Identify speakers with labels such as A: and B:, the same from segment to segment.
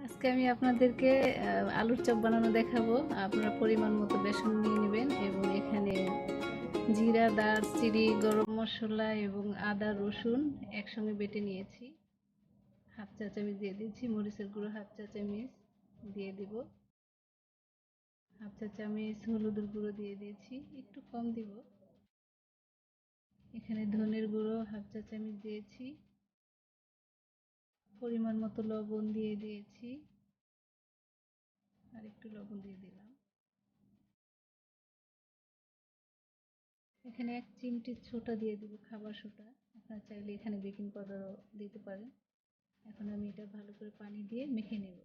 A: আজকে আমি আপনাদেরকে আলুর চপ বানানো দেখাবো। আপনারা পরিমাণ মতো বেসন নিয়ে নেবেন এবং এখানে জিরা, দারচিনি, গরম মশলা এবং আদা, রসুন একসঙ্গে বেটে নিয়েছি। হাফ চা চামচ দিয়ে দিচ্ছি মরিচের গুঁড়ো, হাফ চা চামচ দিয়ে দিব, হাফ চা চামচ হলুদের গুঁড়ো দিয়ে দিয়েছি, একটু কম দিব। এখানে ধনের গুঁড়ো হাফ চা চামচ দিয়েছি, পরিমাণ মতো লবণ দিয়ে দিয়েছি, আর একটু লবণ দিয়ে দিলাম। এখানে 1 চিমটি ছোটা দিয়ে দিব, খাবার সোডা। আপনারা চাইলে এখানে বেকিং পাউডারও দিতে পারেন। এখন আমি এটা ভালো করে পানি দিয়ে মেখে নেব।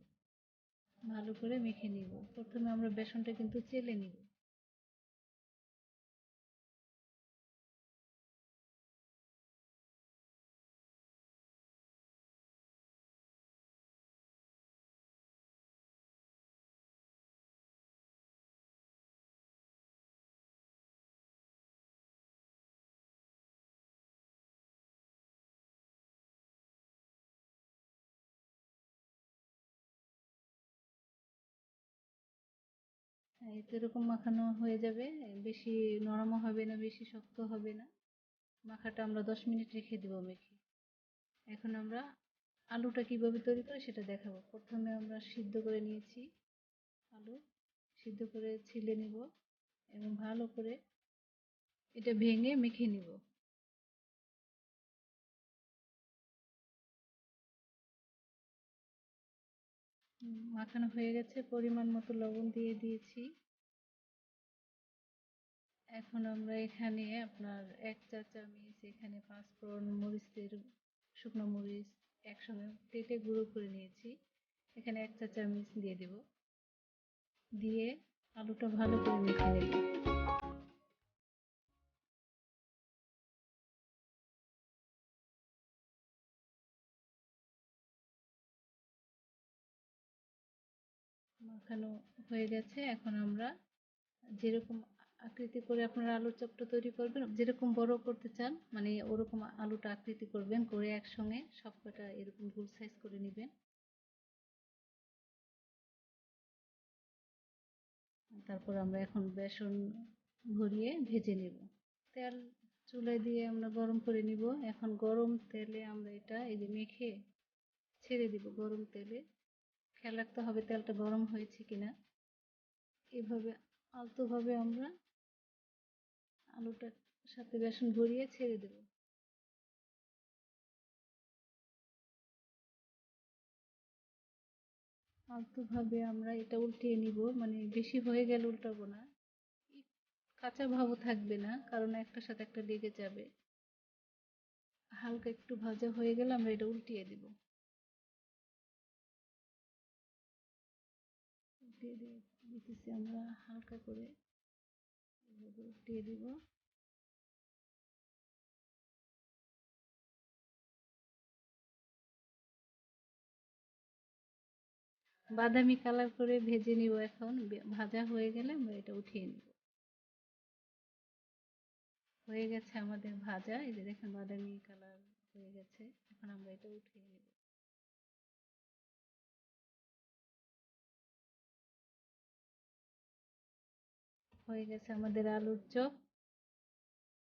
A: ভালো করে মেখে নিব। প্রথমে আমরা বেসনটা কিন্তু চেলে নিব। এই তো এরকম মাখানো হয়ে যাবে। বেশি নরমও হবে না, বেশি শক্ত হবে না। মাখাটা আমরা 10 মিনিট রেখে দেব মেখে। এখন আমরা আলুটা কিভাবে তৈরি করে সেটা দেখাবো। প্রথমে আমরা সিদ্ধ করে নিয়েছি আলু, সিদ্ধ করে ছিলে নিব এবং ভালো করে এটা ভেঙে মেখে নিব। মাখানো হয়ে গেছে, পরিমাণ মতো লবণ দিয়ে দিয়েছি। এখন আমরা এখানে আপনার 1 চা চামচ এখানে পাঁচফোড়ন, মরিচের শুকনো মরিচ একসঙ্গে কেটে গুঁড়ো করে নিয়েছি, এখানে 1 চা চামচ দিয়ে দেব। দিয়ে আলুটা ভালো করে মেখে নেব। মাখানো হয়ে গেছে। এখন আমরা যেরকম আকৃতি করে আপনারা আলুর চপটা তৈরি করবেন, যেরকম বড় করতে চান মানে ওরকম আলুটা আকৃতি করবেন, করে একসঙ্গে সবকটা এরকম গোল সাইজ করে নেবেন। তারপর আমরা এখন বেসন ভরিয়ে ভেজে নেব। তেল চুলায় দিয়ে আমরা গরম করে নিব। এখন গরম তেলে আমরা এটা এই যে মেখে ছেড়ে দিব গরম তেলে। খেয়াল রাখতে হবে তেলটা গরম হয়েছে কিনা। এভাবে আলতোভাবে আমরা আলুটার সাথে বেসন ভরিয়ে ছেড়ে দেব। আলতোভাবে আমরা এটা উল্টিয়ে নিব, মানে বেশি হয়ে গেলে উল্টাবো না, কাঁচা ভাবও থাকবে না, কারণ একটার সাথে একটা লেগে যাবে। হালকা একটু ভাজা হয়ে গেলে আমরা এটা উল্টিয়ে দিব। উল্টিয়ে দিতেছি আমরা হালকা করে, এভাবে উল্টিয়ে দিব। বাদামি কালার করে ভেজে নিব। এখন ভাজা হয়ে গেলে আমরা এটা উঠিয়ে নিব। হয়ে গেছে আমাদের ভাজা, এই যে দেখেন বাদামি কালার হয়ে গেছে। এখন আমরা এটা উঠিয়ে নিব। হয়ে গেছে আমাদের আলুর চপ।